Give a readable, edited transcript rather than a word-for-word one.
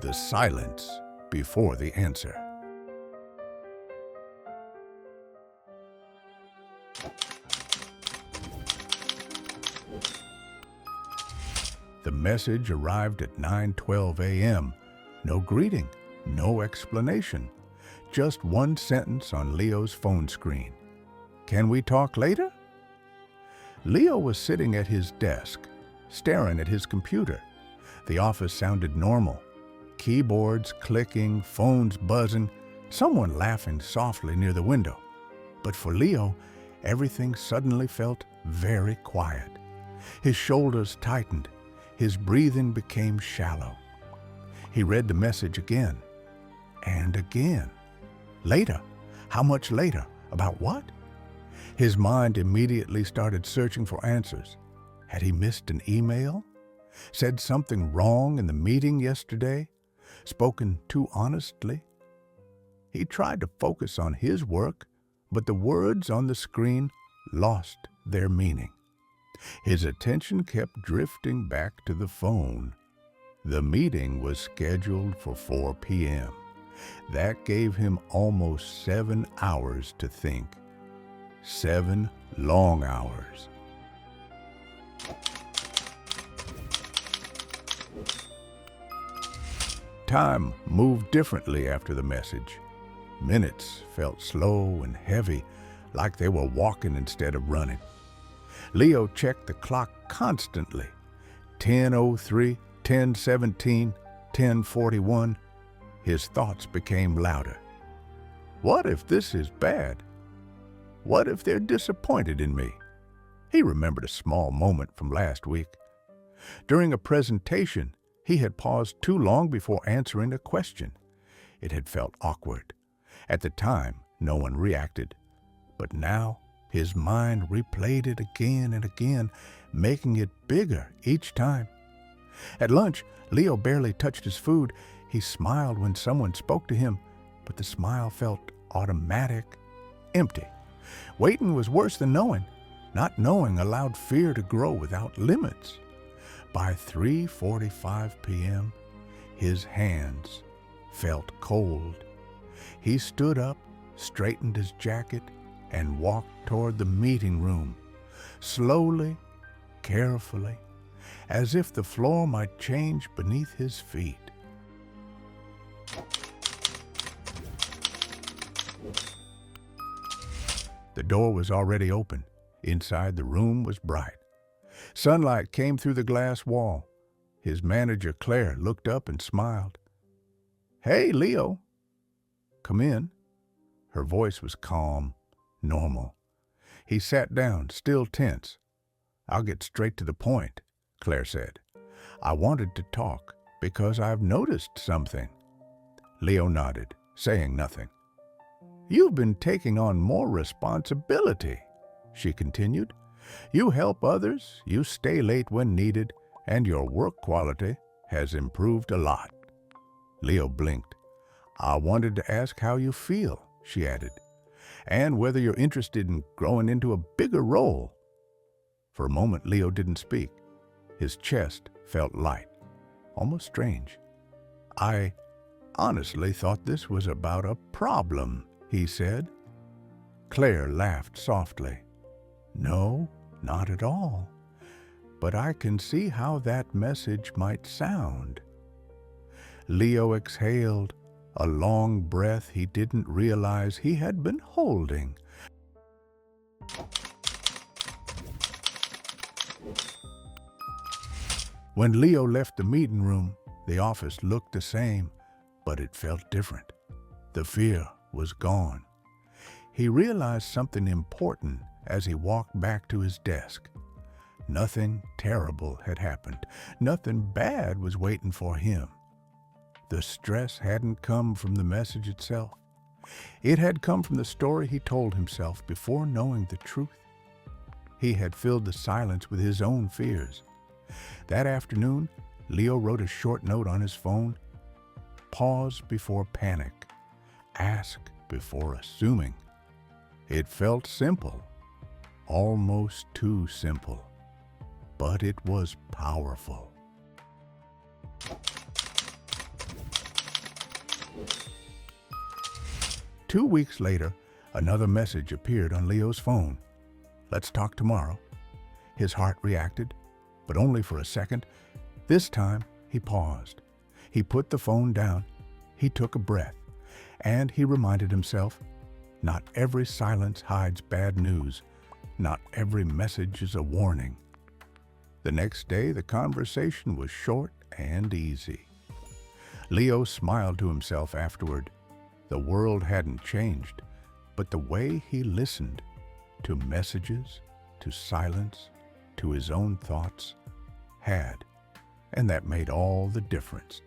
the silence before the answer. The message arrived at 9:12 a.m. No greeting, no explanation, just one sentence on Leo's phone screen. "Can we talk later?" Leo was sitting at his desk, staring at his computer. The office sounded normal. Keyboards clicking, phones buzzing, someone laughing softly near the window. But for Leo, everything suddenly felt very quiet. His shoulders tightened. His breathing became shallow. He read the message again and again. Later? How much later? About what? His mind immediately started searching for answers. Had he missed an email? Said something wrong in the meeting yesterday? Spoken too honestly? He tried to focus on his work, but the words on the screen lost their meaning. His attention kept drifting back to the phone. The meeting was scheduled for 4 p.m. That gave him almost 7 hours to think. 7 long hours. Time moved differently after the message. Minutes felt slow and heavy, like they were walking instead of running. Leo checked the clock constantly. 10:03, 10:17, 10:41. His thoughts became louder. What if this is bad? What if they're disappointed in me? He remembered a small moment from last week. During a presentation, he had paused too long before answering a question. It had felt awkward. At the time, no one reacted. But now, his mind replayed it again and again, making it bigger each time. At lunch, Leo barely touched his food. He smiled when someone spoke to him, but the smile felt automatic, empty. Waiting was worse than knowing. Not knowing allowed fear to grow without limits. By 3:45 p.m., his hands felt cold. He stood up, straightened his jacket, and walked toward the meeting room, slowly, carefully, as if the floor might change beneath his feet. The door was already open. Inside, the room was bright. Sunlight came through the glass wall. His manager, Claire, looked up and smiled. "Hey, Leo." "Come in." Her voice was calm, normal. He sat down, still tense. "I'll get straight to the point," Claire said. "I wanted to talk because I've noticed something." Leo nodded, saying nothing. "You've been taking on more responsibility," she continued. "You help others, you stay late when needed, and your work quality has improved a lot." Leo blinked. "I wanted to ask how you feel," she added, "and whether you're interested in growing into a bigger role." For a moment, Leo didn't speak. His chest felt light, almost strange. "I honestly thought this was about a problem," he said. Claire laughed softly. "No, not at all. But I can see how that message might sound." Leo exhaled, a long breath he didn't realize he had been holding. When Leo left the meeting room, the office looked the same, but it felt different. The fear was gone. He realized something important as he walked back to his desk. Nothing terrible had happened. Nothing bad was waiting for him. The stress hadn't come from the message itself. It had come from the story he told himself before knowing the truth. He had filled the silence with his own fears. That afternoon, Leo wrote a short note on his phone. Pause before panic. Ask before assuming. It felt simple, almost too simple, but it was powerful. 2 weeks later, another message appeared on Leo's phone. "Let's talk tomorrow." His heart reacted, but only for a second. This time, he paused. He put the phone down. He took a breath, and he reminded himself, not every silence hides bad news. Not every message is a warning. The next day, the conversation was short and easy. Leo smiled to himself afterward. The world hadn't changed, but the way he listened to messages, to silence, to his own thoughts had, and that made all the difference.